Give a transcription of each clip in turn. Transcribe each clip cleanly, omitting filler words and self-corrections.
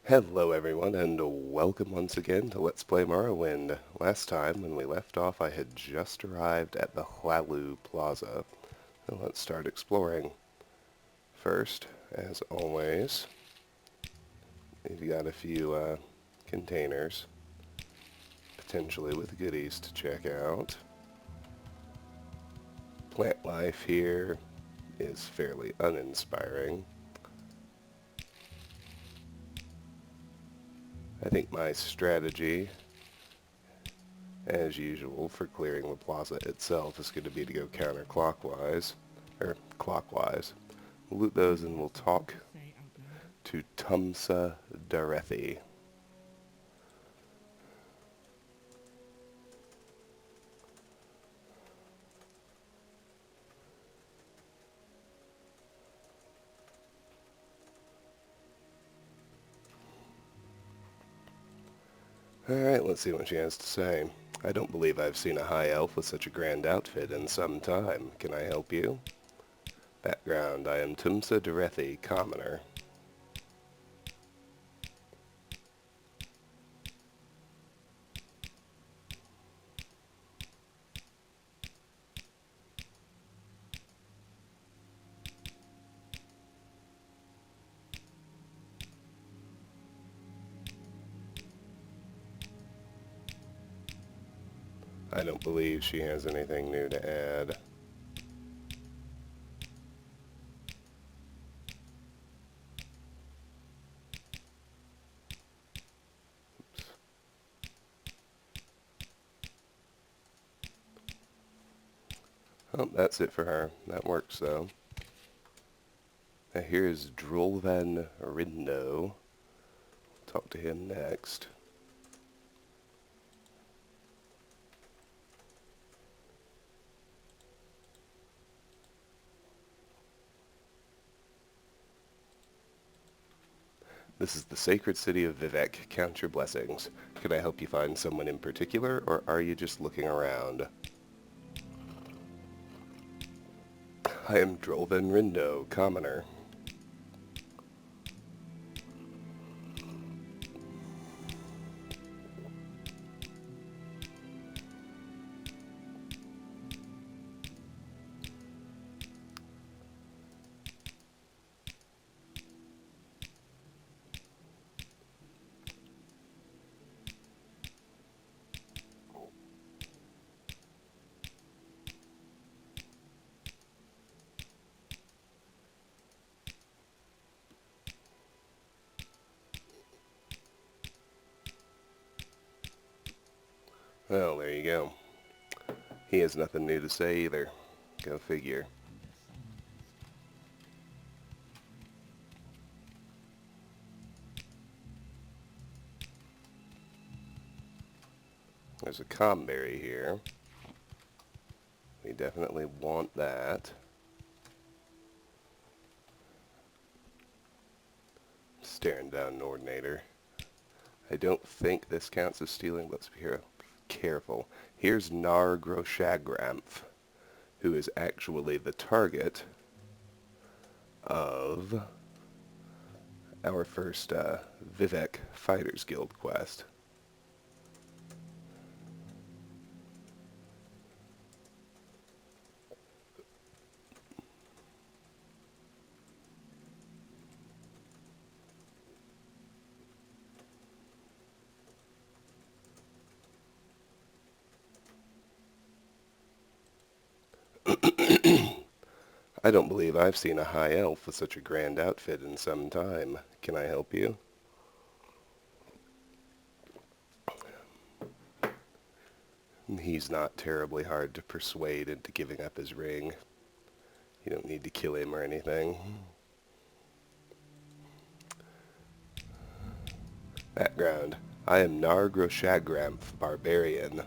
Hello everyone, and welcome once again to Let's Play Morrowind. Last time, when we left off, I had just arrived at the Hlalu Plaza. So let's start exploring. First, as always, we've got a few containers, potentially with goodies to check out. Plant life here is fairly uninspiring. I think my strategy, as usual, for clearing the plaza itself is going to be to go counterclockwise, or clockwise. We'll loot those and we'll talk to Tumsa Darethi. Alright, let's see what she has to say. I don't believe I've seen a high elf with such a grand outfit in some time. Can I help you? Background, I am Tumsa Darethi, commoner. I don't believe she has anything new to add. Oh, that's it for her. That works, though. Now here's Drolvan Rindo. Talk to him next. This is the sacred city of Vivek. Count your blessings. Can I help you find someone in particular, or are you just looking around? I am Drolvan Rindo, commoner. Well, there you go. He has nothing new to say either. Go figure. There's a comberry here. We definitely want that. Staring down an ordinator. I don't think this counts as stealing. Let's be careful. Here's Nar Groshagramth, who is actually the target of our first Vivek Fighters Guild quest. I don't believe I've seen a high elf with such a grand outfit in some time. Can I help you? He's not terribly hard to persuade into giving up his ring. You don't need to kill him or anything. Background. I am Nar Groshagramth, barbarian.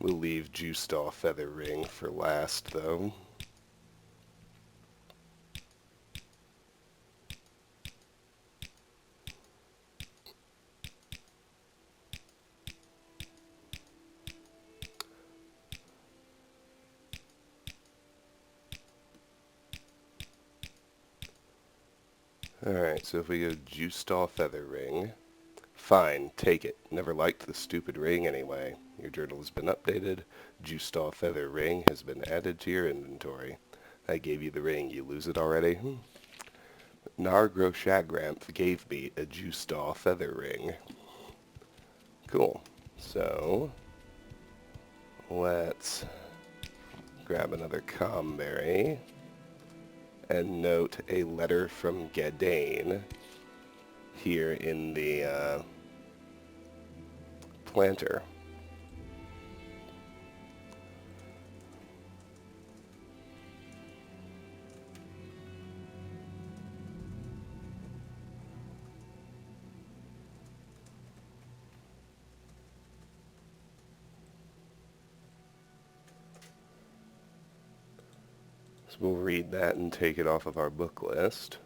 We'll leave Justaw Feather Ring for last, though. Alright, so if we go Juice-Daw Feather Ring. Fine, take it. Never liked the stupid ring anyway. Your journal has been updated. Juice-Daw Feather Ring has been added to your inventory. I gave you the ring. You lose it already? Nargro Shagramp gave me a Juice-Daw Feather Ring. Cool. So, let's grab another Comberry and note a letter from Gedane here in the planter. So we'll read that and take it off of our book list.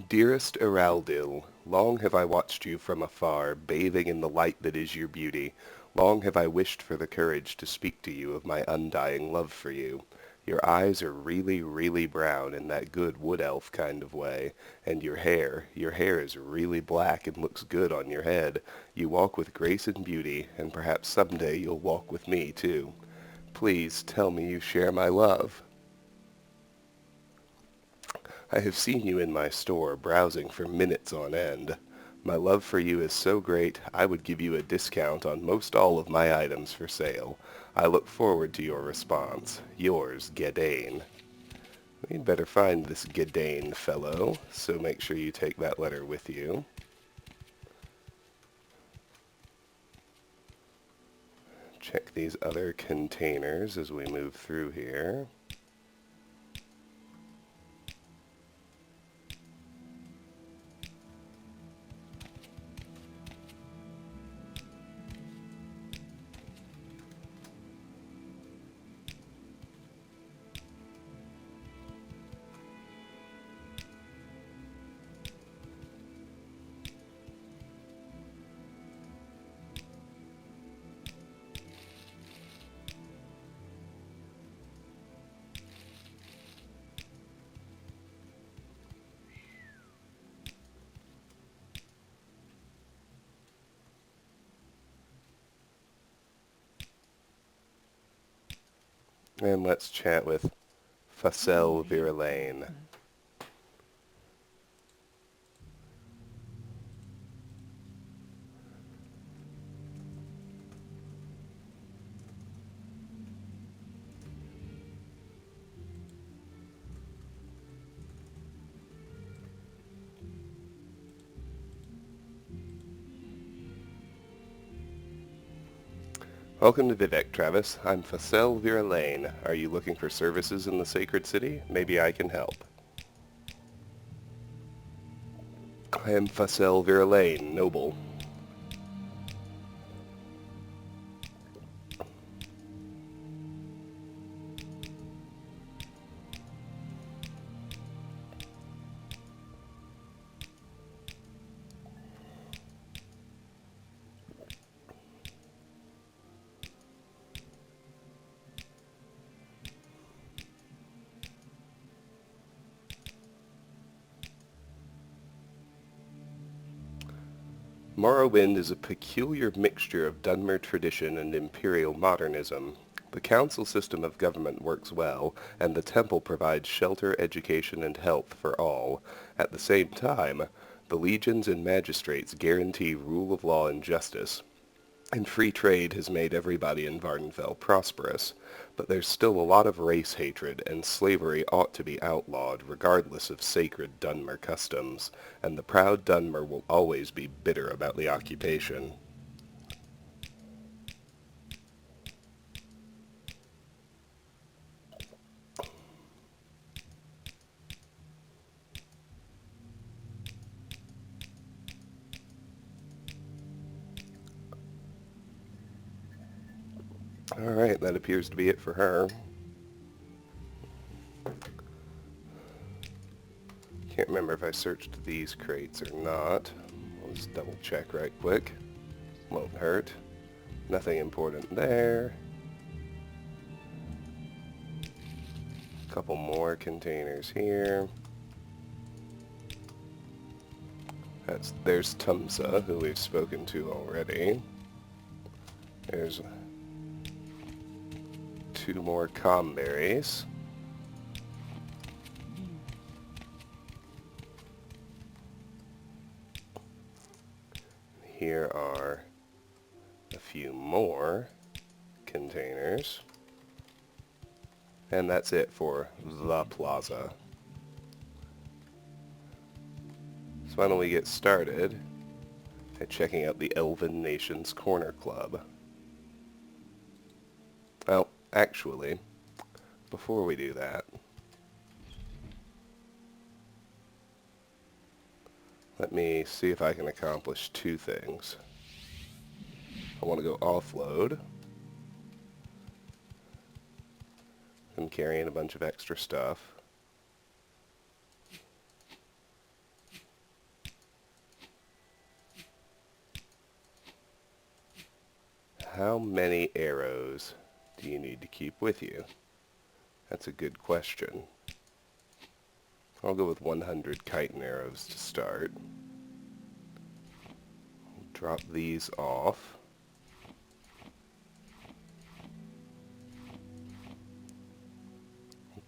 Dearest Eraldil, long have I watched you from afar, bathing in the light that is your beauty. Long have I wished for the courage to speak to you of my undying love for you. Your eyes are really, really brown in that good wood elf kind of way, and your hair is really black and looks good on your head. You walk with grace and beauty, and perhaps someday you'll walk with me too. Please tell me you share my love. I have seen you in my store, browsing for minutes on end. My love for you is so great, I would give you a discount on most all of my items for sale. I look forward to your response. Yours, Gedane. We'd better find this Gedane fellow, so make sure you take that letter with you. Check these other containers as we move through here. And let's chat with Facel Viralaine. Welcome to Vivek, Travis. I'm Facel Viralaine. Are you looking for services in the Sacred City? Maybe I can help. I am Facel Viralaine, noble. Morrowind is a peculiar mixture of Dunmer tradition and imperial modernism. The council system of government works well, and the temple provides shelter, education, and health for all. At the same time, the legions and magistrates guarantee rule of law and justice. And free trade has made everybody in Vardenfell prosperous, but there's still a lot of race hatred, and slavery ought to be outlawed regardless of sacred Dunmer customs, and the proud Dunmer will always be bitter about the occupation. Alright, that appears to be it for her. Can't remember remember if I searched these crates or not. Let's double check right quick. Won't hurt. Nothing important there. A couple more containers here. There's Tumsa, who we've spoken to already. There's 2 more comberries. Here are a few more containers. And that's it for the plaza. So why don't we get started by checking out the Elven Nations Corner Club. Well, actually, before we do that, let me see if I can accomplish 2 things. I want to go offload. I'm carrying a bunch of extra stuff. How many arrows do you need to keep with you? That's a good question. I'll go with 100 chitin arrows to start. Drop these off.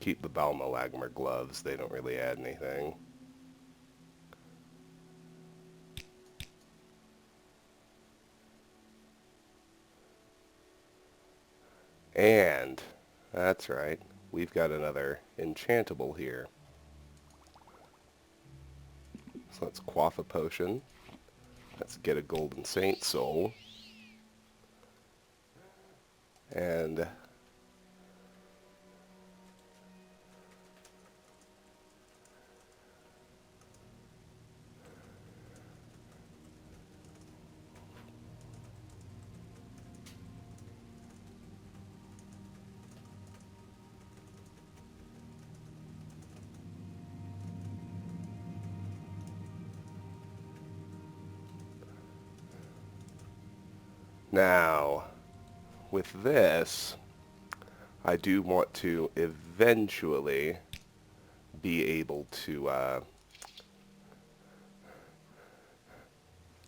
Keep the Balmalagmer gloves, they don't really add anything. And, that's right, we've got another enchantable here. So let's quaff a potion. Let's get a golden saint soul. And now, with this, I do want to eventually be able to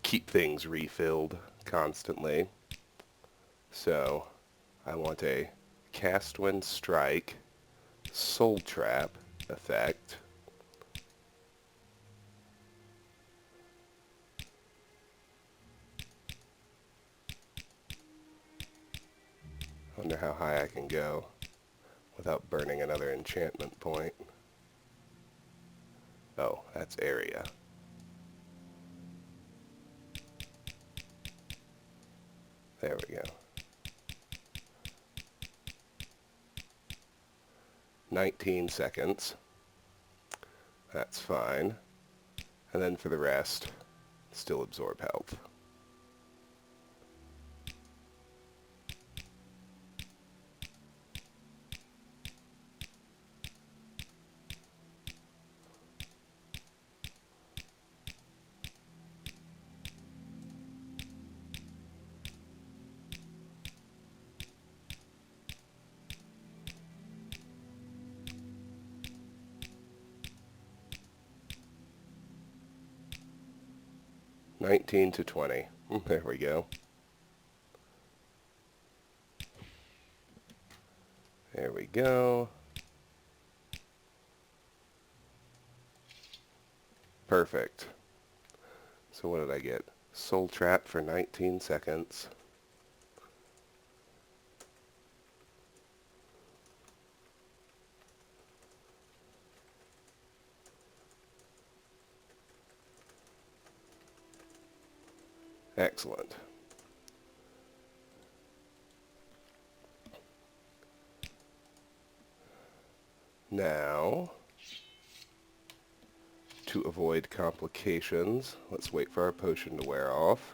keep things refilled constantly. So, I want a Cast When Strike Soul Trap effect. Wonder how high I can go without burning another enchantment point. Oh, that's area. There we go. 19 seconds. That's fine. And then for the rest, still absorb health. $19 to $20. There we go. There we go. Perfect. So what did I get? Soul Trap for 19 seconds. Excellent. Now, to avoid complications, let's wait for our potion to wear off.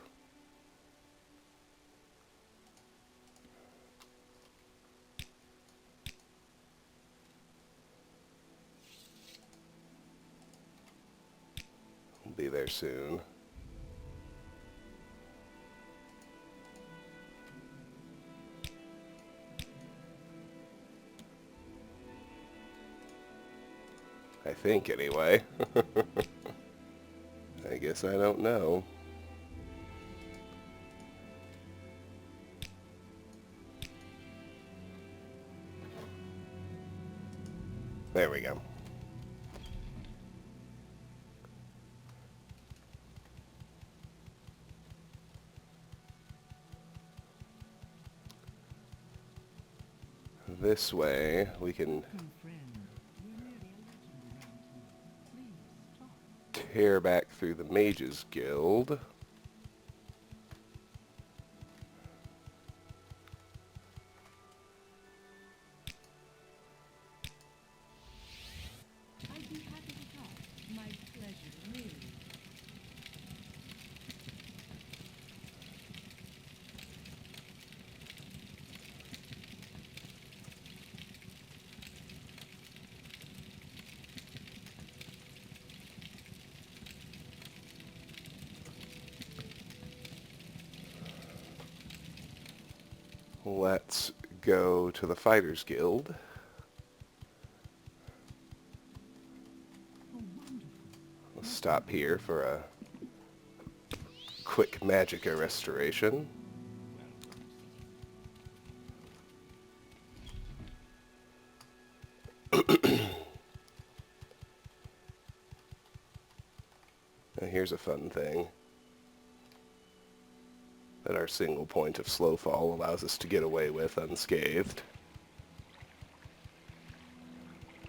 there soon. I think, anyway. I guess I don't know. There we go. This way, we can tear back through the Mages Guild. I'd be happy to talk. My pleasure, really. Let's go to the Fighters Guild. We'll stop here for a quick magicka restoration. Now here's a fun thing that our single point of slow fall allows us to get away with unscathed.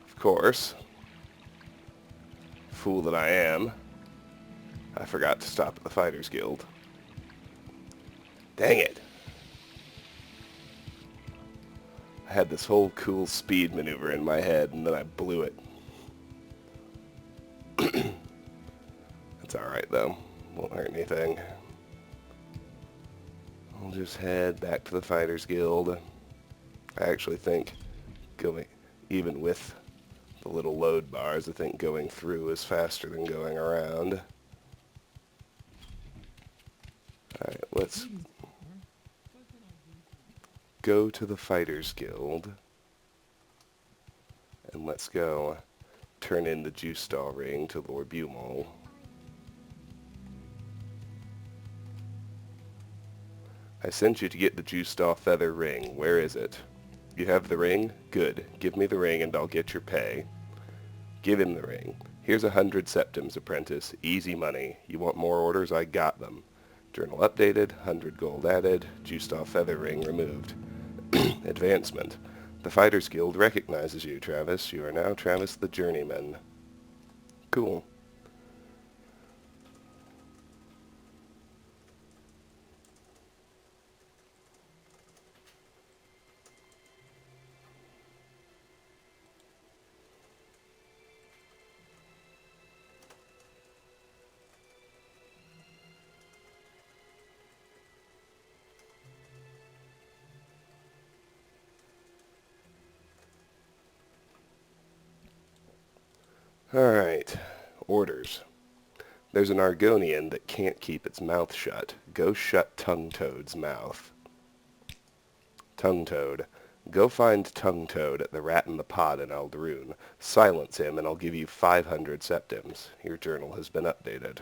Of course, fool that I am, I forgot to stop at the Fighters Guild. Dang it! I had this whole cool speed maneuver in my head and then I blew it. That's alright though, won't hurt anything. We'll just head back to the Fighters Guild. I actually think going, even with the little load bars, I think going through is faster than going around. Alright, let's go to the Fighters Guild. And let's go turn in the Juice Stall ring to Lord Bumol. I sent you to get the Juice Stall feather ring. Where is it? You have the ring? Good. Give me the ring and I'll get your pay. Give him the ring. Here's 100 septims, apprentice. Easy money. You want more orders? I got them. Journal updated, 100 gold added, Juice Stall feather ring removed. Advancement. The Fighters Guild recognizes you, Travis. You are now Travis the Journeyman. Cool. Alright, orders. There's an Argonian that can't keep its mouth shut. Go shut Tongue Toad's mouth. Tongue Toad. Go find Tongue Toad at the Rat in the Pot in Aldaroon. Silence him and I'll give you 500 septims. Your journal has been updated.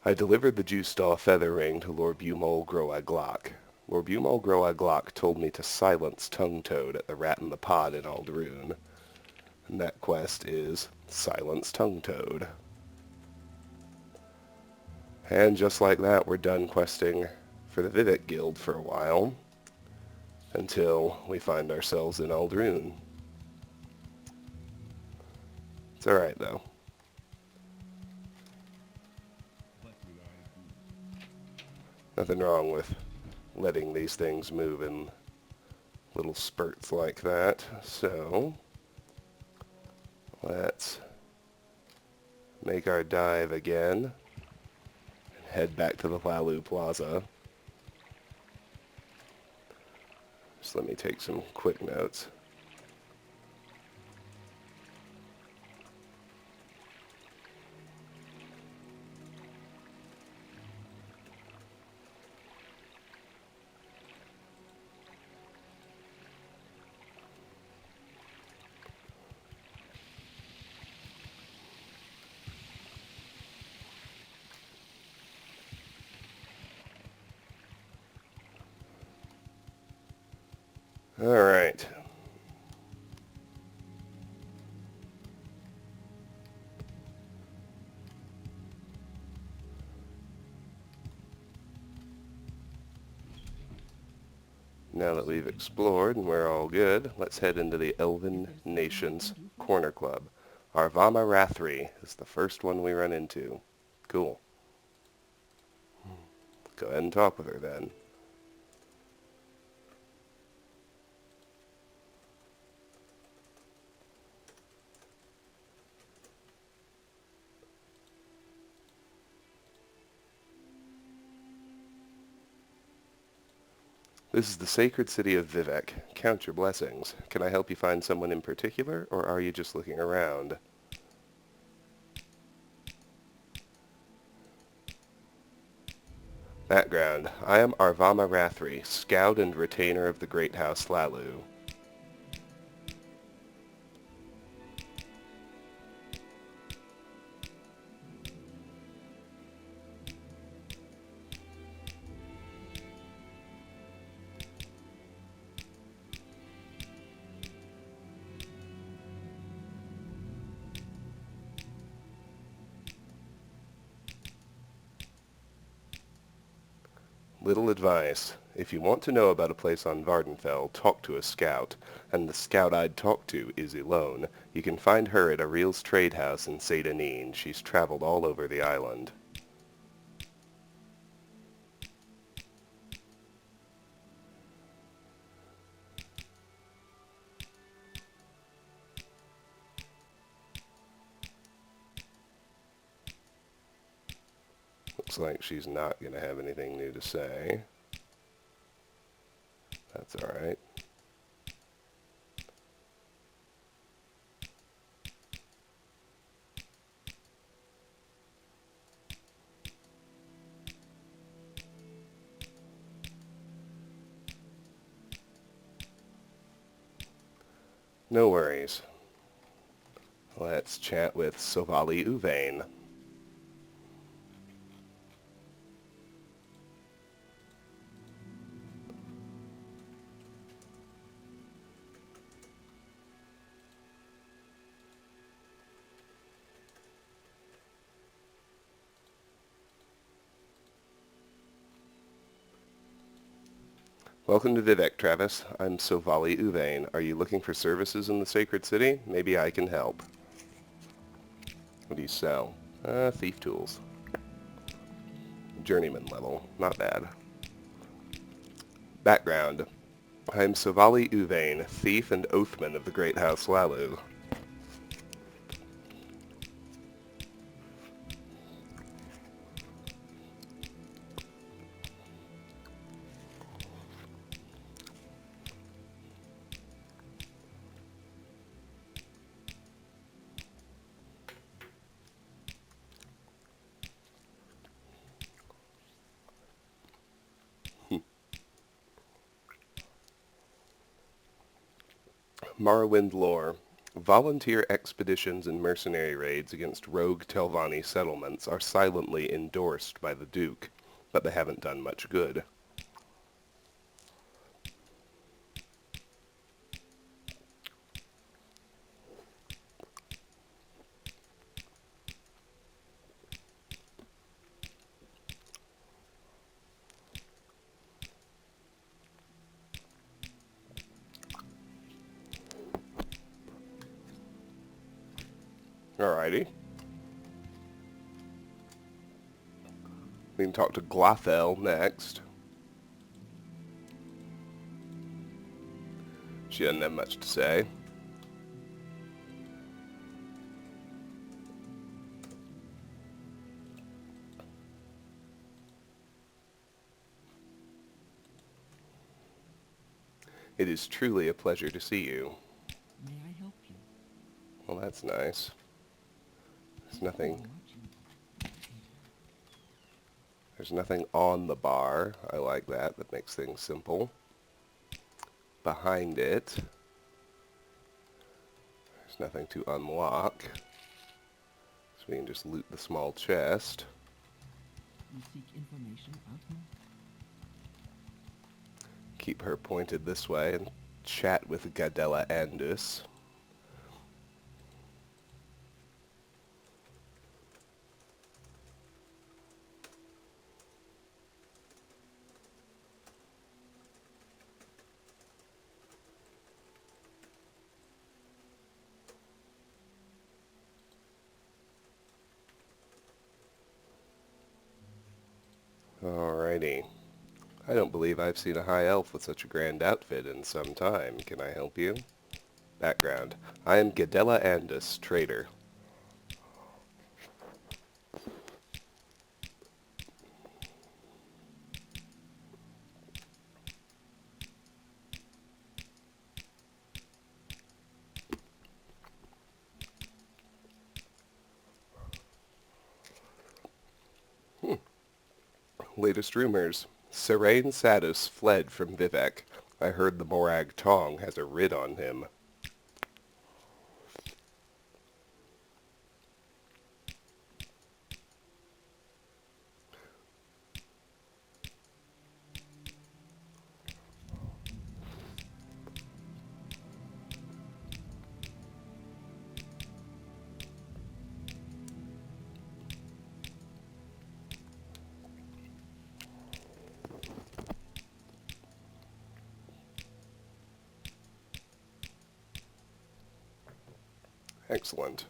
I delivered the Juice Stall feather ring to Lord Bumol Groaglock. Lord Bumol Groaglock told me to silence Tongue Toad at the Rat in the Pot in Aldaroon. And that quest is Silence Tongue Toad. And just like that, we're done questing for the Vivek Guild for a while, until we find ourselves in Aldaroon. It's alright though. Nothing wrong with letting these things move in little spurts like that, so let's make our dive again and head back to the Lusty Plaza. Just let me take some quick notes. Alright. Now that we've explored and we're all good, let's head into the Elven Nations Corner Club. Arvama Rathri is the first one we run into. Cool. Go ahead and talk with her then. This is the sacred city of Vivek. Count your blessings. Can I help you find someone in particular, or are you just looking around? Background. I am Arvama Rathri, scout and retainer of the Great House Lalu. Little advice. If you want to know about a place on Vardenfell, talk to a scout. And the scout I'd talk to is Elone. You can find her at Ariel's trade house in Seydanine. She's traveled all over the island. Looks like she's not going to have anything new to say. That's alright. No worries. Let's chat with Sovali Uvain. Welcome to Vivek, Travis. I'm Sovali Uvain. Are you looking for services in the Sacred City? Maybe I can help. What do you sell? Thief tools. Journeyman level. Not bad. Background. I'm Sovali Uvain, thief and oathman of the Great House Lalu. Morrowind lore. Volunteer expeditions and mercenary raids against rogue Telvanni settlements are silently endorsed by the Duke, but they haven't done much good. Alrighty. We can talk to Glothel next. She doesn't have much to say. It is truly a pleasure to see you. May I help you? Well, that's nice. There's nothing. There's nothing on the bar. I like that. That makes things simple. Behind it, there's nothing to unlock. So we can just loot the small chest. You seek information of me? Keep her pointed this way and chat with Gadella Andus. Alrighty. I don't believe I've seen a high elf with such a grand outfit in some time. Can I help you? Background. I am Gadella Andus, trader. Latest rumors. Serene Sadus fled from Vivek. I heard the Morag Tong has a writ on him. Excellent.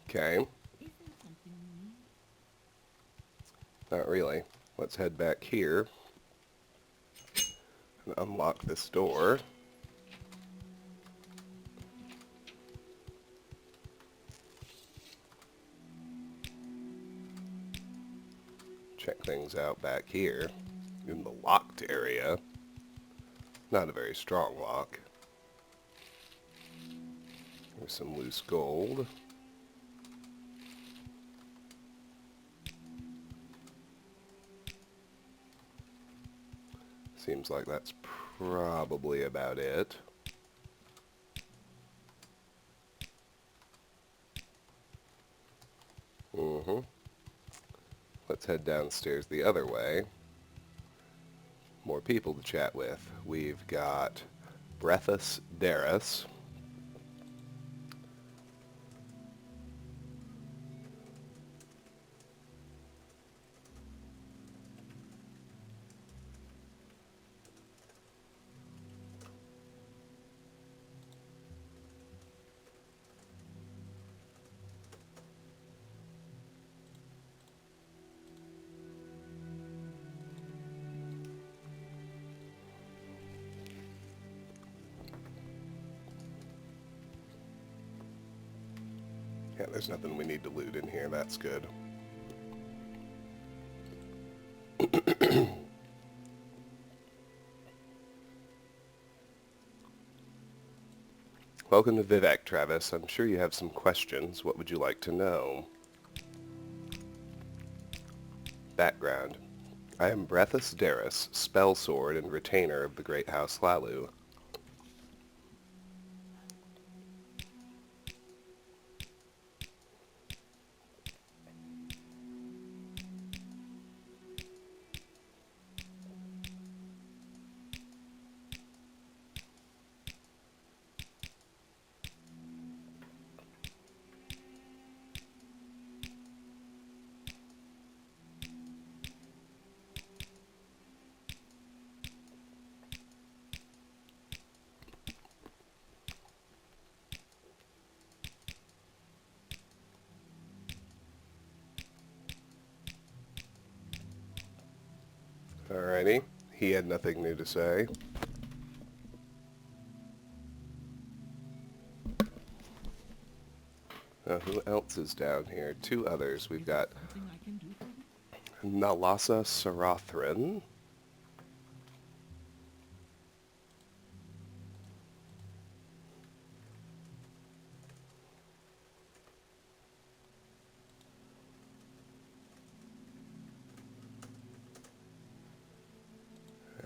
Okay. Is there something you need? Not really. Let's head back here and unlock this door. Check things out back here in the locked area. Not a very strong lock. There's some loose gold. Seems like that's probably about it. Let's head downstairs the other way. More people to chat with. We've got Breathus Darus. Yeah, there's nothing we need to loot in here. That's good. Welcome to Vivek, Travis. I'm sure you have some questions. What would you like to know? Background. I am Breathus Darus, spell sword and retainer of the Great House Lalu. Alrighty. He had nothing new to say. Who else is down here? Two others. We've got Something I can do for you? Nalasa Sarathrin.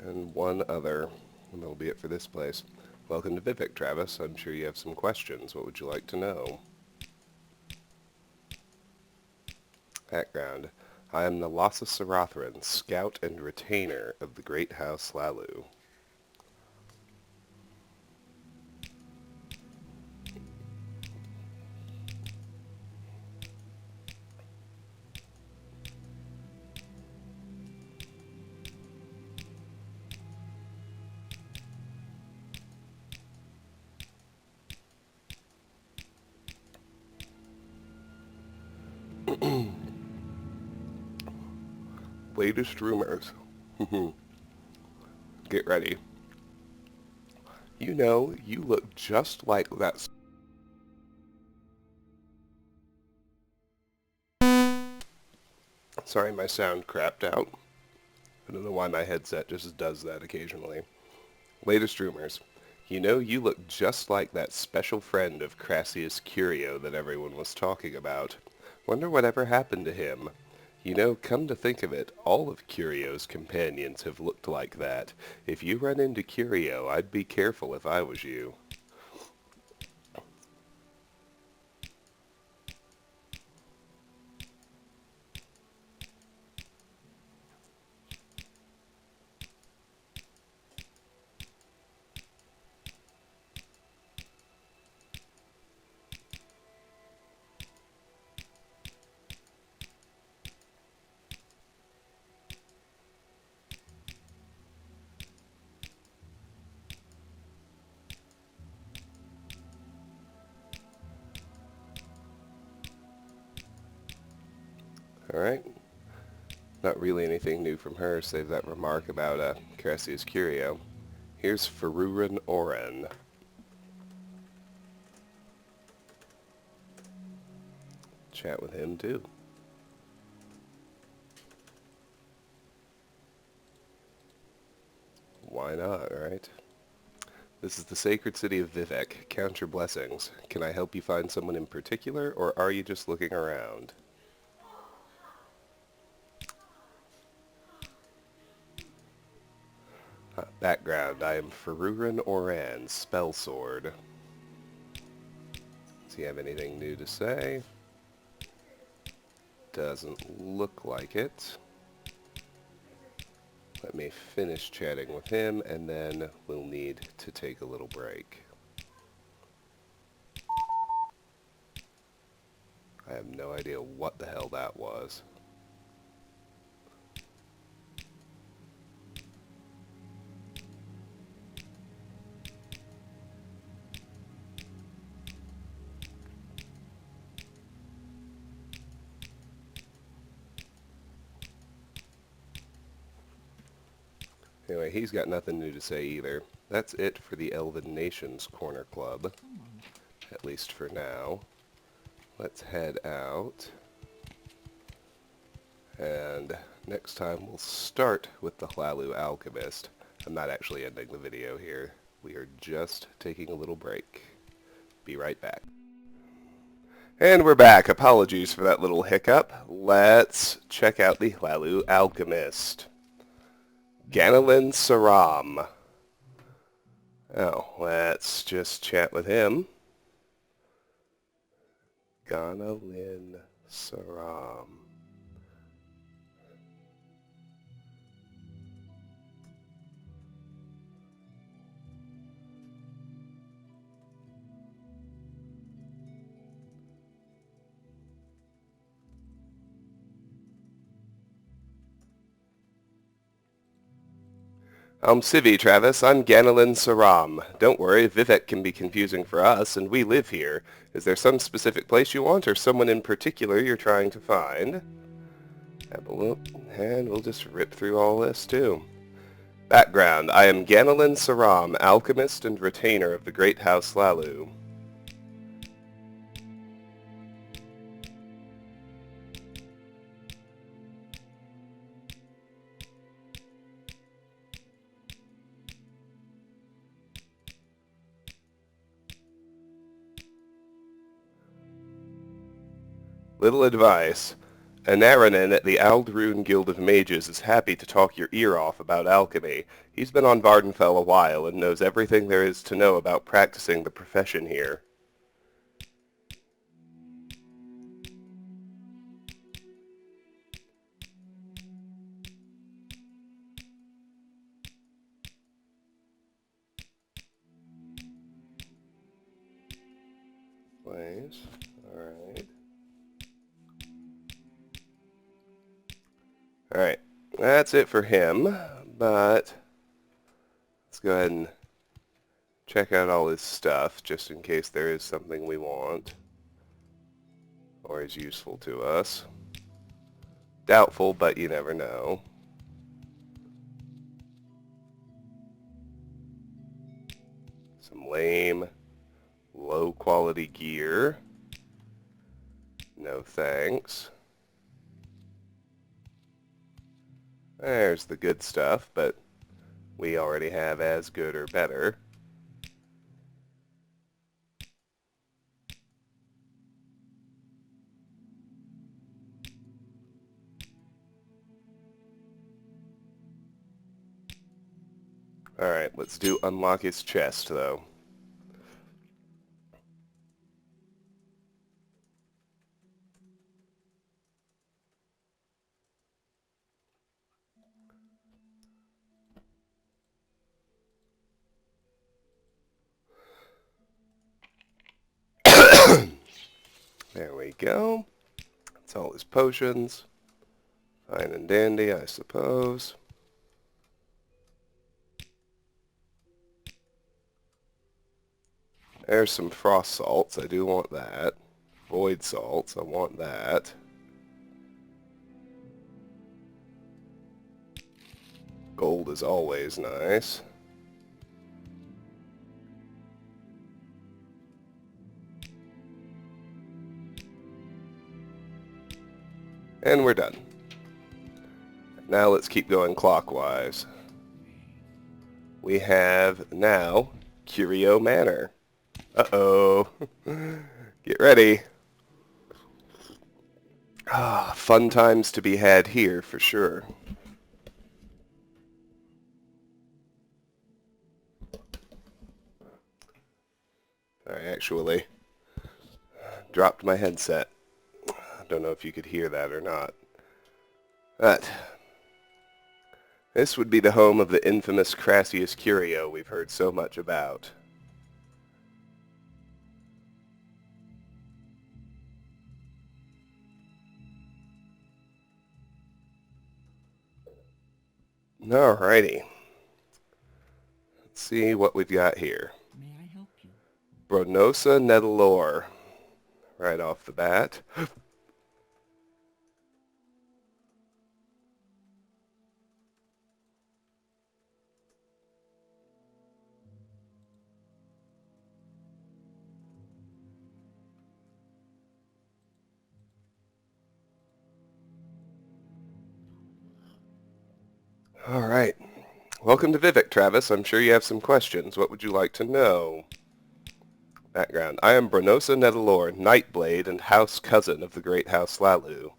And one other. And that'll be it for this place. Welcome to Vivek, Travis. I'm sure you have some questions. What would you like to know? Background. I am Nalasa Sarathrin, scout and retainer of the Great House Lalu. Latest rumors. Get ready. You know, you look just like that. Sorry, my sound crapped out. I don't know why my headset just does that occasionally. Latest rumors. You know, you look just like that special friend of Crassius Curio that everyone was talking about. Wonder whatever happened to him. You know, come to think of it, all of Curio's companions have looked like that. If you run into Curio, I'd be careful if I was you. Alright. Not really anything new from her, save that remark about Crassius Curio. Here's Faruran Oren. Chat with him too. Why not, right? This is the sacred city of Vivek. Count your blessings. Can I help you find someone in particular, or are you just looking around? Background. I am Faruran Oran, Spell Sword. Does he have anything new to say? Doesn't look like it. Let me finish chatting with him, and then we'll need to take a little break. I have no idea what the hell that was. Anyway, he's got nothing new to say either. That's it for the Elven Nations Corner Club. At least for now. Let's head out. And next time we'll start with the Hlalu Alchemist. I'm not actually ending the video here. We are just taking a little break. Be right back. And we're back. Apologies for that little hiccup. Let's check out the Hlalu Alchemist. Ganelin Saram. Oh, let's just chat with him. Ganelin Saram. Civi, Travis. I'm Ganelin Saram. Don't worry, Vivek can be confusing for us, and we live here. Is there some specific place you want, or someone in particular you're trying to find? And we'll just rip through all this, too. Background. I am Ganelin Saram, alchemist and retainer of the Great House Hlalu. Little advice. Anaranen at the Aldrune Guild of Mages is happy to talk your ear off about alchemy. He's been on Vardenfell a while and knows everything there is to know about practicing the profession here. Place. Alright. Alright. That's it for him, but let's go ahead and check out all his stuff, just in case there is something we want. Always useful to us. Doubtful, but you never know. Some lame, low-quality gear. No thanks. There's the good stuff, but we already have as good or better. Alright, let's do unlock his chest, though. There we go. That's all his potions. Fine and dandy, I suppose. There's some frost salts. I do want that. Void salts. I want that. Gold is always nice. And we're done. Now let's keep going clockwise. We have now Curio Manor. Uh-oh. Get ready. Ah, fun times to be had here for sure. I actually dropped my headset. I don't know if you could hear that or not. But this would be the home of the infamous Crassius Curio we've heard so much about. Alrighty. Let's see what we've got here. May I help you? Bronosa Nedalore. Right off the bat. Alright. Welcome to Vivek, Travis. I'm sure you have some questions. What would you like to know? Background. I am Bronosa Nedalore, Nightblade and house cousin of the great House Lalu.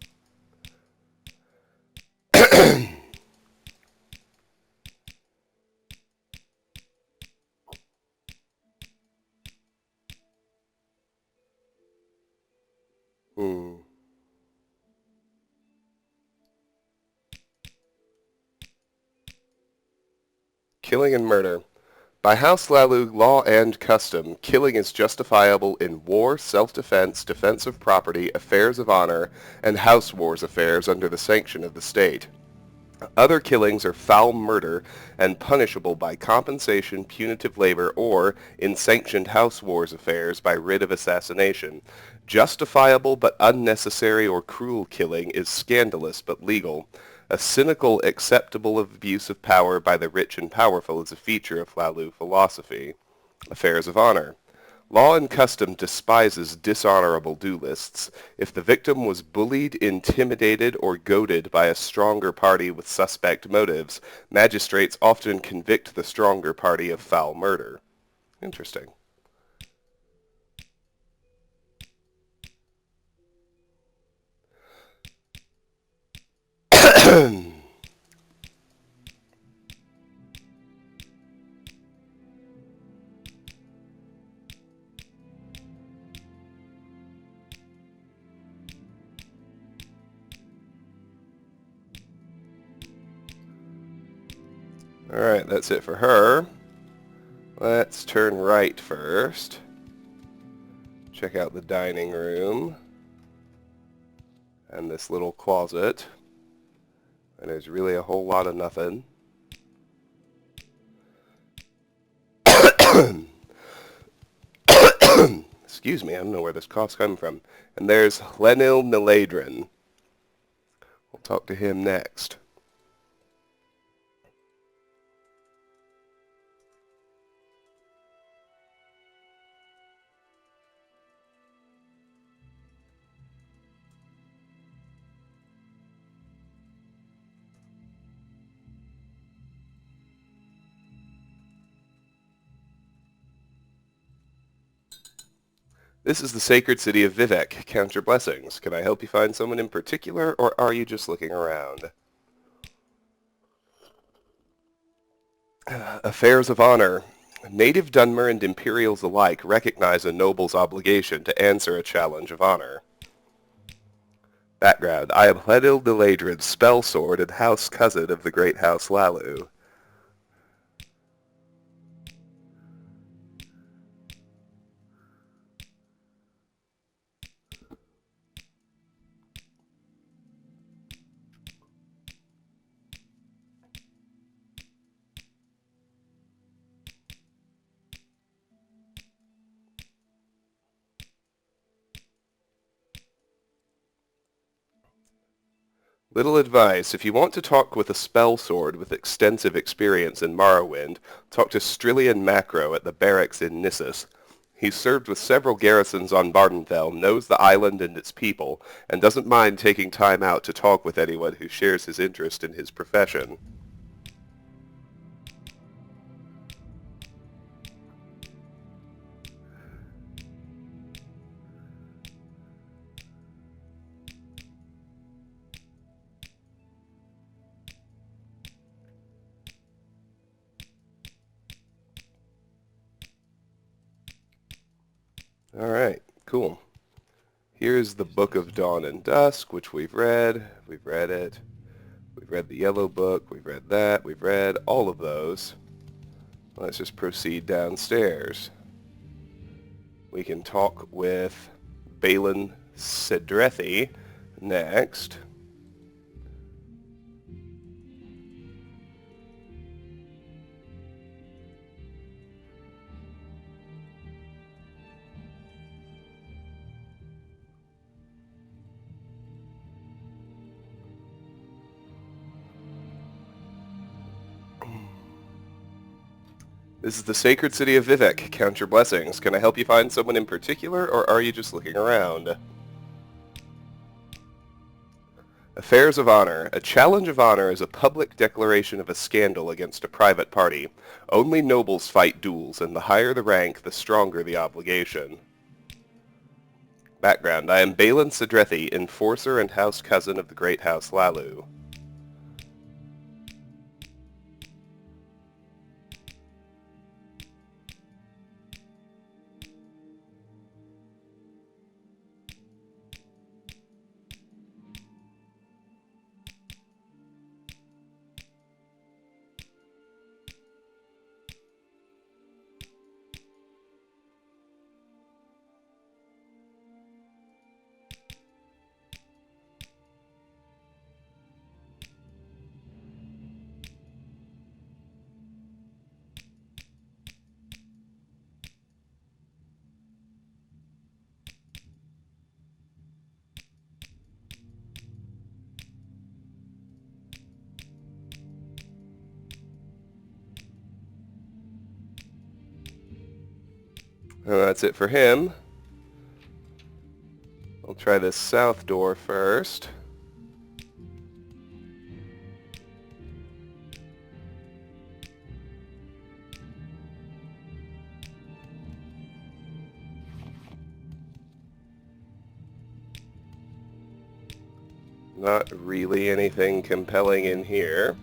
Killing and murder. By House Lalu law and custom, killing is justifiable in war, self-defense, defense of property, affairs of honor, and house wars affairs under the sanction of the state. Other killings are foul murder and punishable by compensation, punitive labor, or, in sanctioned house wars affairs, by writ of assassination. Justifiable but unnecessary or cruel killing is scandalous but legal. A cynical acceptable of abuse of power by the rich and powerful is a feature of Lalu philosophy. Affairs of honor. Law and custom despises dishonorable duelists. If the victim was bullied, intimidated, or goaded by a stronger party with suspect motives, magistrates often convict the stronger party of foul murder. Interesting. Alright, that's it for her. Let's turn right first. Check out the dining room. And this little closet. And there's really a whole lot of nothing. Excuse me, I don't know where this cough's coming from. And there's Lenil Niladrin. We'll talk to him next. This is the sacred city of Vivek. Count your blessings. Can I help you find someone in particular, or are you just looking around? Affairs of honor. Native Dunmer and Imperials alike recognize a noble's obligation to answer a challenge of honor. Background. I am Hledil Deladrid, spell sword and house cousin of the great house Lalu. Little advice. If you want to talk with a spell sword with extensive experience in Morrowind, talk to Strillian Macro at the barracks in Nissus. He's served with several garrisons on Bardenfell, knows the island and its people, and doesn't mind taking time out to talk with anyone who shares his interest in his profession. Alright, cool. Here's the Book of Dawn and Dusk, which we've read. We've read it. We've read the Yellow Book. We've read that. We've read all of those. Let's just proceed downstairs. We can talk with Balin Sidrethi next. This is the sacred city of Vivek. Count your blessings. Can I help you find someone in particular, or are you just looking around? Affairs of honor. A challenge of honor is a public declaration of a scandal against a private party. Only nobles fight duels, and the higher the rank, the stronger the obligation. Background. I am Balin Sidrethi, enforcer and house cousin of the great house Lalu. And that's it for him. I'll try this south door first. Not really anything compelling in here.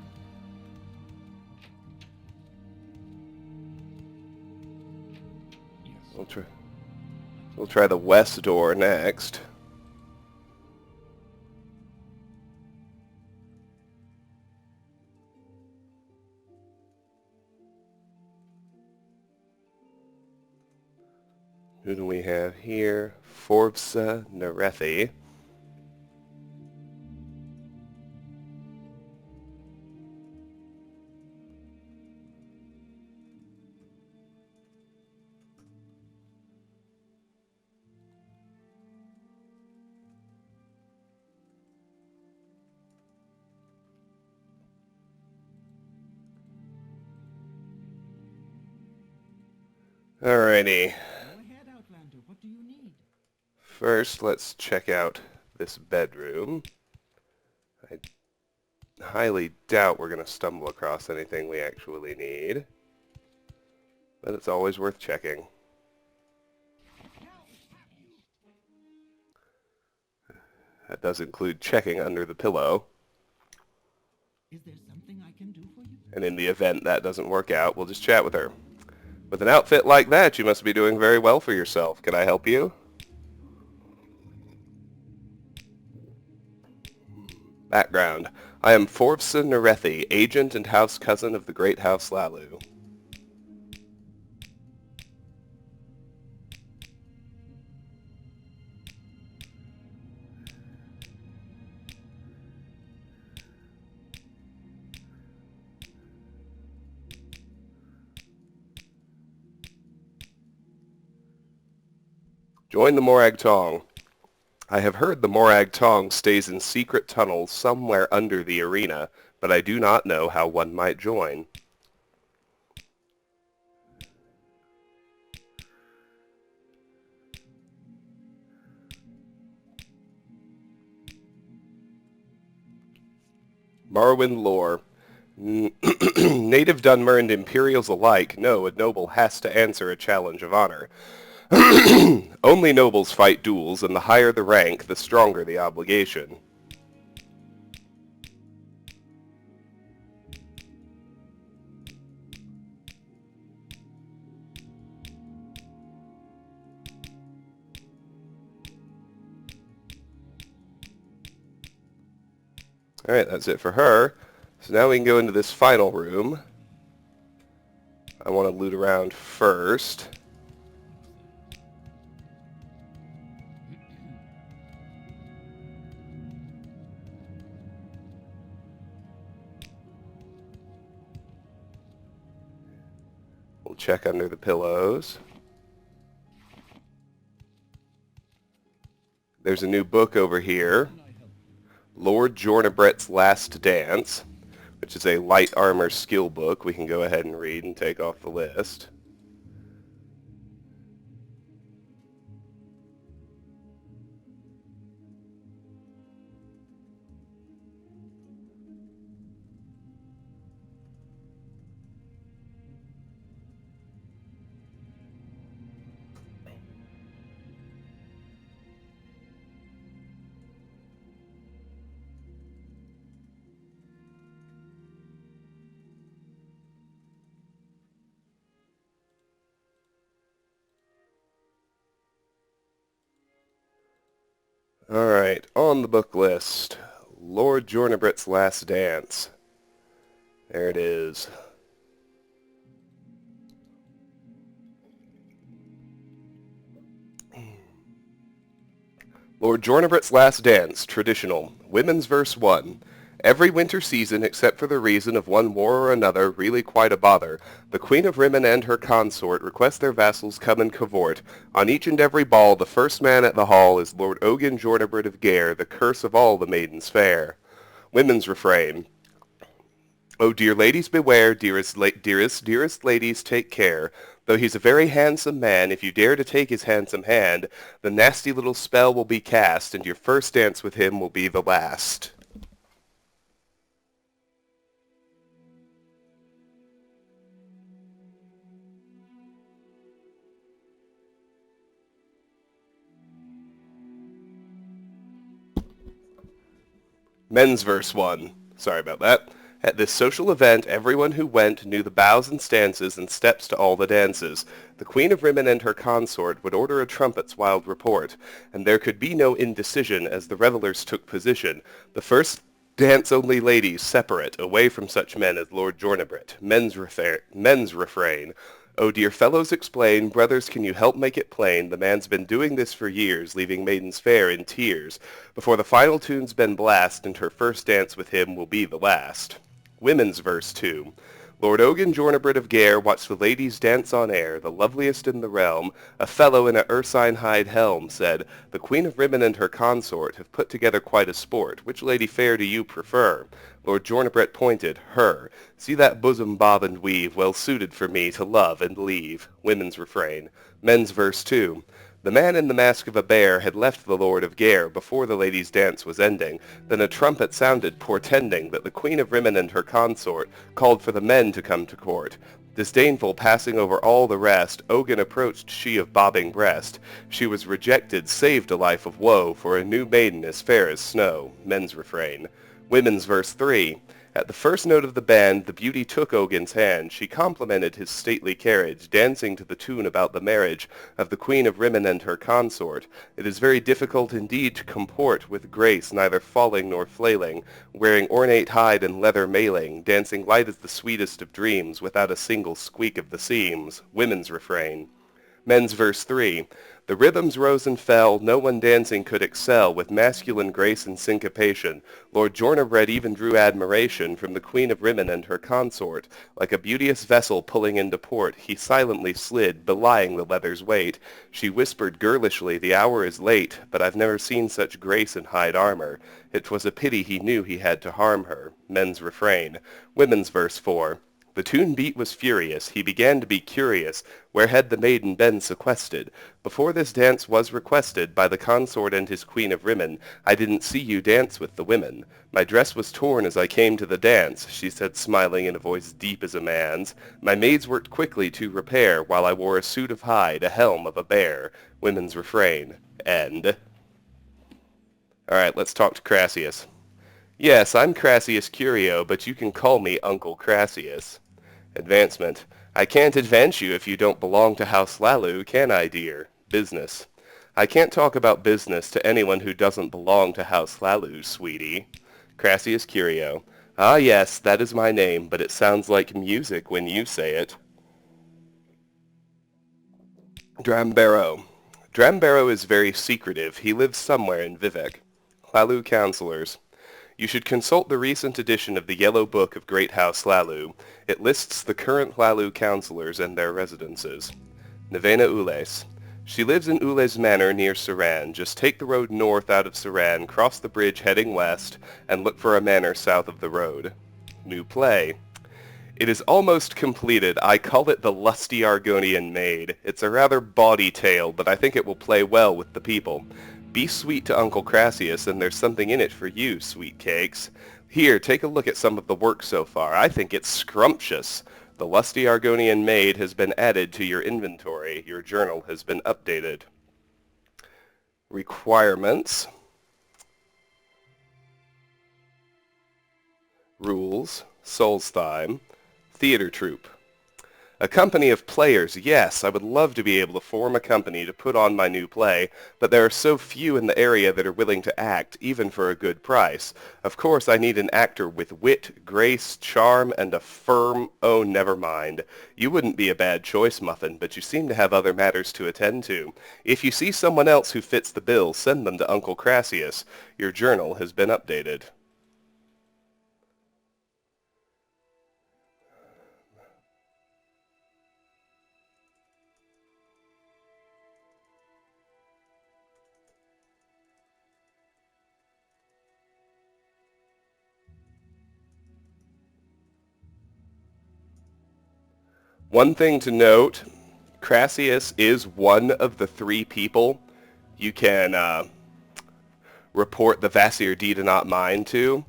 We'll try the west door next. Who do we have here? Forbsa Narethi. Alrighty. Go ahead, Outlander. What do you need? First, let's check out this bedroom. I highly doubt we're going to stumble across anything we actually need, but it's always worth checking. That does include checking under the pillow, Is there something I can do for you? and in the event that doesn't work out, we'll just chat with her. With an outfit like that, you must be doing very well for yourself. Can I help you? Background. I am Forvsa Nerethi, agent and house cousin of the great House Lalu. Join the Morag Tong. I have heard the Morag Tong stays in secret tunnels somewhere under the arena, but I do not know how one might join. Morrowind lore. Native Dunmer and Imperials alike know a noble has to answer a challenge of honor. Only nobles fight duels, and the higher the rank, the stronger the obligation. Alright, that's it for her. So now we can go into this final room. I want to loot around first. We'll check under the pillows. There's a new book over here. Lord Jornabret's Last Dance, which is a light armor skill book we can go ahead and read and take off the list. Alright, on the book list, Lord Jornabret's Last Dance. There it is. Lord Jornabret's Last Dance, traditional, Women's Verse 1. Every winter season, except for the reason of one war or another, really quite a bother, the Queen of Rimmon and her consort request their vassals come and cavort. On each and every ball, the first man at the hall is Lord Ogun Jornabret of Gare, the curse of all the maidens fair. Women's refrain. Oh, dear ladies, beware, dearest ladies, take care. Though he's a very handsome man, if you dare to take his handsome hand, the nasty little spell will be cast, and your first dance with him will be the last. Men's verse 1. Sorry about that. At this social event, everyone who went knew the bows and stances and steps to all the dances. The Queen of Rimmon and her consort would order a trumpet's wild report, and there could be no indecision as the revelers took position. The first dance-only ladies separate, away from such men as Lord Jornabret. Men's refrain. Oh, dear fellows, explain, brothers, can you help make it plain? The man's been doing this for years, leaving maidens fair in tears. Before the final tune's been blast, and her first dance with him will be the last. Women's verse 2. Lord Ogan Jornabrid of Gare watched the ladies dance on air, the loveliest in the realm. A fellow in a ursine hide helm said, "The Queen of Rimmon and her consort have put together quite a sport. Which lady fair do you prefer?" Lord Jornabret pointed, "Her. See that bosom bob and weave, well suited for me to love and leave." Women's refrain. Men's verse 2. The man in the mask of a bear had left the Lord of Gare before the ladies' dance was ending. Then a trumpet sounded, portending that the Queen of Rimmon and her consort called for the men to come to court. Disdainful, passing over all the rest, Ogan approached she of bobbing breast. She was rejected, saved a life of woe, for a new maiden as fair as snow. Men's refrain. Women's verse 3. At the first note of the band, the beauty took Ogan's hand. She complimented his stately carriage, dancing to the tune about the marriage of the Queen of Rimmon and her consort. It is very difficult indeed to comport with grace, neither falling nor flailing, wearing ornate hide and leather mailing, dancing light as the sweetest of dreams, without a single squeak of the seams. Women's refrain. Men's verse 3. The rhythms rose and fell, no one dancing could excel, with masculine grace and syncopation. Lord Jornabred even drew admiration from the Queen of Rimmon and her consort. Like a beauteous vessel pulling into port, he silently slid, belying the leather's weight. She whispered girlishly, "The hour is late, but I've never seen such grace in hide armor." It was a pity he knew he had to harm her. Men's refrain. Women's verse 4. The tune beat was furious. He began to be curious. Where had the maiden been sequestered? Before this dance was requested by the consort and his Queen of Rimmon, I didn't see you dance with the women. My dress was torn as I came to the dance, she said, smiling in a voice deep as a man's. My maids worked quickly to repair, while I wore a suit of hide, a helm of a bear. Women's refrain. End. Alright, let's talk to Crassius. Yes, I'm Crassius Curio, but you can call me Uncle Crassius. Advancement. I can't advance you if you don't belong to House Lalu, can I, dear? Business. I can't talk about business to anyone who doesn't belong to House Lalu, sweetie. Crassius Curio. Ah, yes, that is my name, but it sounds like music when you say it. Drambaro. Drambaro is very secretive. He lives somewhere in Vivek. Lalu Counselors. You should consult the recent edition of the Yellow Book of Great House Lalu. It lists the current Lalu counselors and their residences. Nevena Ules. She lives in Ules Manor near Saran. Just take the road north out of Saran, cross the bridge heading west, and look for a manor south of the road. New play. It is almost completed. I call it the Lusty Argonian Maid. It's a rather bawdy tale, but I think it will play well with the people. Be sweet to Uncle Crassius, and there's something in it for you, sweet cakes. Here, take a look at some of the work so far. I think it's scrumptious. The Lusty Argonian Maid has been added to your inventory. Your journal has been updated. Requirements. Rules. Solstheim. Theater troupe. A company of players, yes, I would love to be able to form a company to put on my new play, but there are so few in the area that are willing to act, even for a good price. Of course, I need an actor with wit, grace, charm, and a firm... Oh, never mind. You wouldn't be a bad choice, Muffin, but you seem to have other matters to attend to. If you see someone else who fits the bill, send them to Uncle Crassius. Your journal has been updated. One thing to note, Crassius is one of the 3 people you can report the Vasir D to not mine to.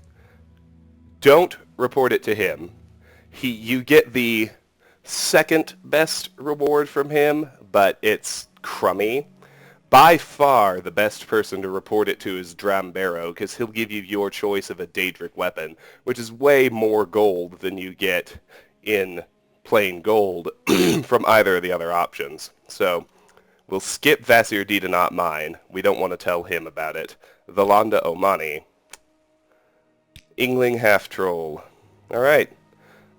Don't report it to him. You get the second best reward from him, but it's crummy. By far the best person to report it to is Drambaro, because he'll give you your choice of a Daedric weapon, which is way more gold than you get in plain gold from either of the other options. So we'll skip Vasir D to not mine. We don't want to tell him about it. Valanda Omani. Ingling Half-Troll. Alright,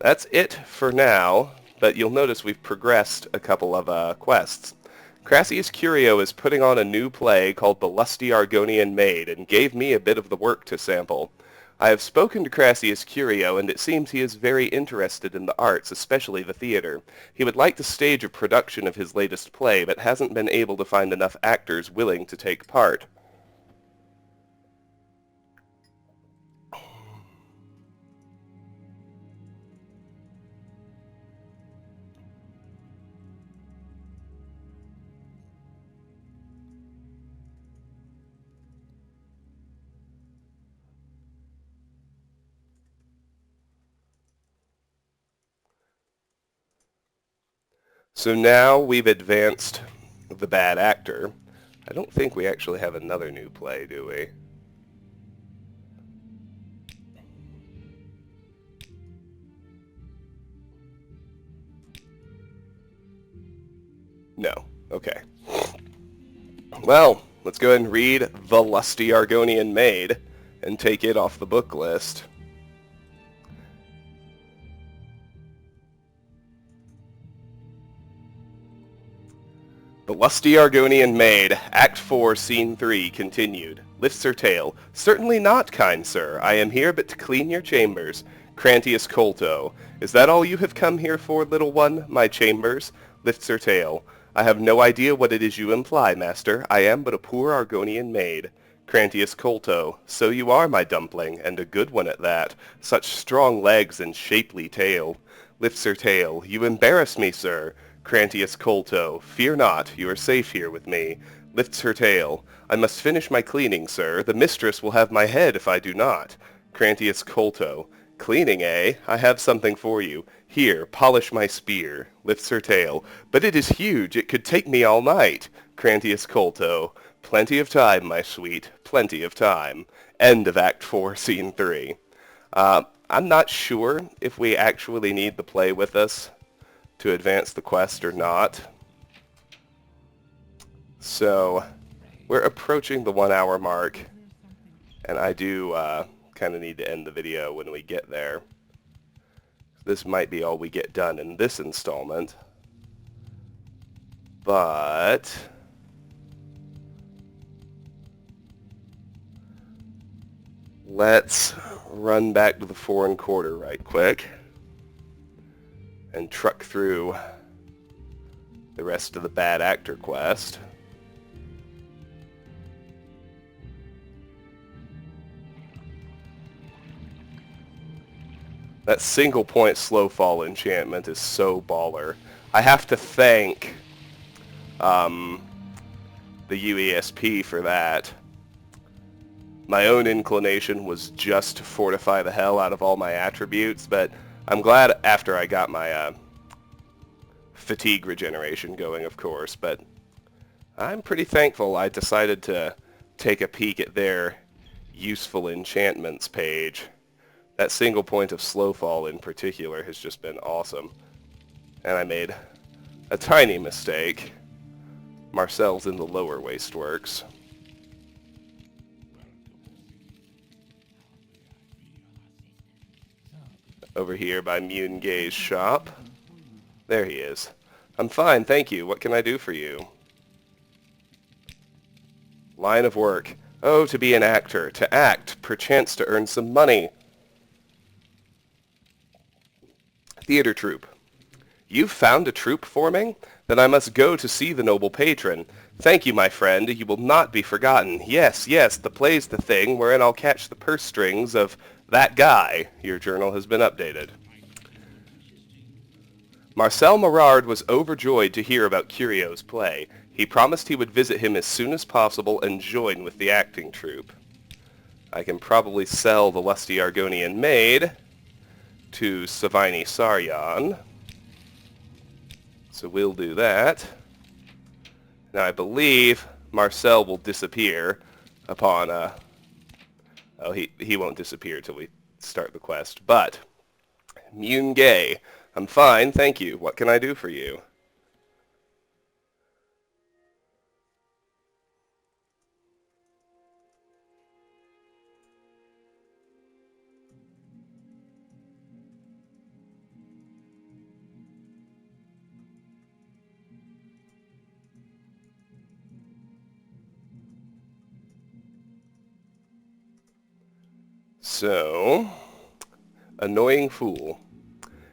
that's it for now, but you'll notice we've progressed a couple of quests. Crassius Curio is putting on a new play called The Lusty Argonian Maid and gave me a bit of the work to sample. I have spoken to Crassius Curio, and it seems he is very interested in the arts, especially the theater. He would like to stage a production of his latest play, but hasn't been able to find enough actors willing to take part. So now we've advanced the bad actor. I don't think we actually have another new play, do we? No. Okay. Well, let's go ahead and read The Lusty Argonian Maid and take it off the book list. The Lusty Argonian Maid, Act 4, Scene 3, continued. Lifts her tail. Certainly not, kind sir. I am here but to clean your chambers. Crassius Colto. Is that all you have come here for, little one? My chambers? Lifts her tail. I have no idea what it is you imply, master. I am but a poor Argonian maid. Crassius Colto. So you are, my dumpling, and a good one at that. Such strong legs and shapely tail. Lifts her tail. You embarrass me, sir. Crassius Colto. Fear not, you are safe here with me. Lifts her tail. I must finish my cleaning, sir. The mistress will have my head if I do not. Crassius Colto. Cleaning, eh? I have something for you. Here, polish my spear. Lifts her tail. But it is huge. It could take me all night. Crassius Colto. Plenty of time, my sweet. Plenty of time. End of Act 4, Scene 3. I'm not sure if we actually need the play with us to advance the quest or not. So we're approaching the 1 hour mark, and I do kind of need to end the video when we get there. This might be all we get done in this installment, but let's run back to the 4 1/4 right quick and truck through the rest of the bad actor quest. That single point slow fall enchantment is so baller. I have to thank the UESP for that. My own inclination was just to fortify the hell out of all my attributes, but I'm glad after I got my fatigue regeneration going, of course, but I'm pretty thankful I decided to take a peek at their useful enchantments page. That single point of slow fall in particular has just been awesome. And I made a tiny mistake. Marcel's in the lower wasteworks. Over here by Mune Gay's shop. There he is. I'm fine, thank you. What can I do for you? Line of work. Oh, to be an actor. To act. Perchance to earn some money. Theater troupe. You've found a troupe forming? Then I must go to see the noble patron. Thank you, my friend. You will not be forgotten. Yes, yes, the play's the thing, wherein I'll catch the purse strings of that guy. Your journal has been updated. Marcel Morard was overjoyed to hear about Curio's play. He promised he would visit him as soon as possible and join with the acting troupe. I can probably sell the Lusty Argonian Maid to Savini Saryan. So we'll do that. Now I believe Marcel will disappear upon oh, he won't disappear till we start the quest. But Mune Gay, I'm fine, thank you. What can I do for you? So, annoying fool.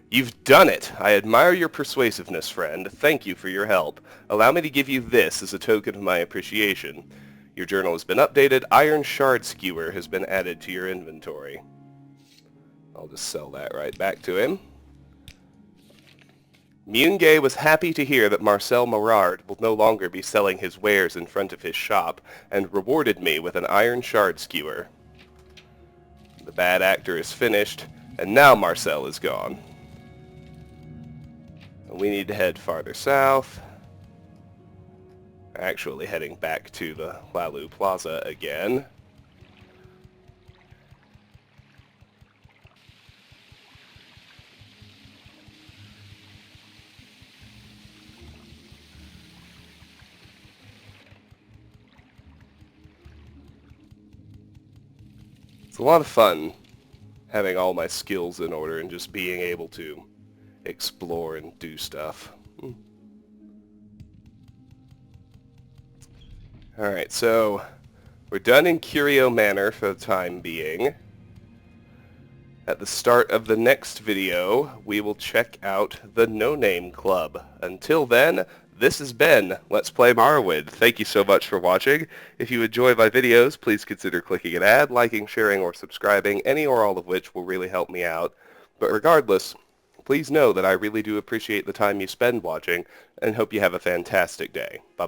You've done it! I admire your persuasiveness, friend. Thank you for your help. Allow me to give you this as a token of my appreciation. Your journal has been updated. Iron Shard Skewer has been added to your inventory. I'll just sell that right back to him. Mungay was happy to hear that Marcel Morard will no longer be selling his wares in front of his shop, and rewarded me with an Iron Shard Skewer. The bad actor is finished, and now Marcel is gone. We need to head farther south. Actually heading back to the Lusty Plaza again. It's a lot of fun having all my skills in order and just being able to explore and do stuff. Alright, so we're done in Curio Manor for the time being. At the start of the next video, we will check out the No Name Club. Until then, this has been Let's Play Morrowind. Thank you so much for watching. If you enjoy my videos, please consider clicking an ad, liking, sharing, or subscribing, any or all of which will really help me out. But regardless, please know that I really do appreciate the time you spend watching, and hope you have a fantastic day. Bye-bye.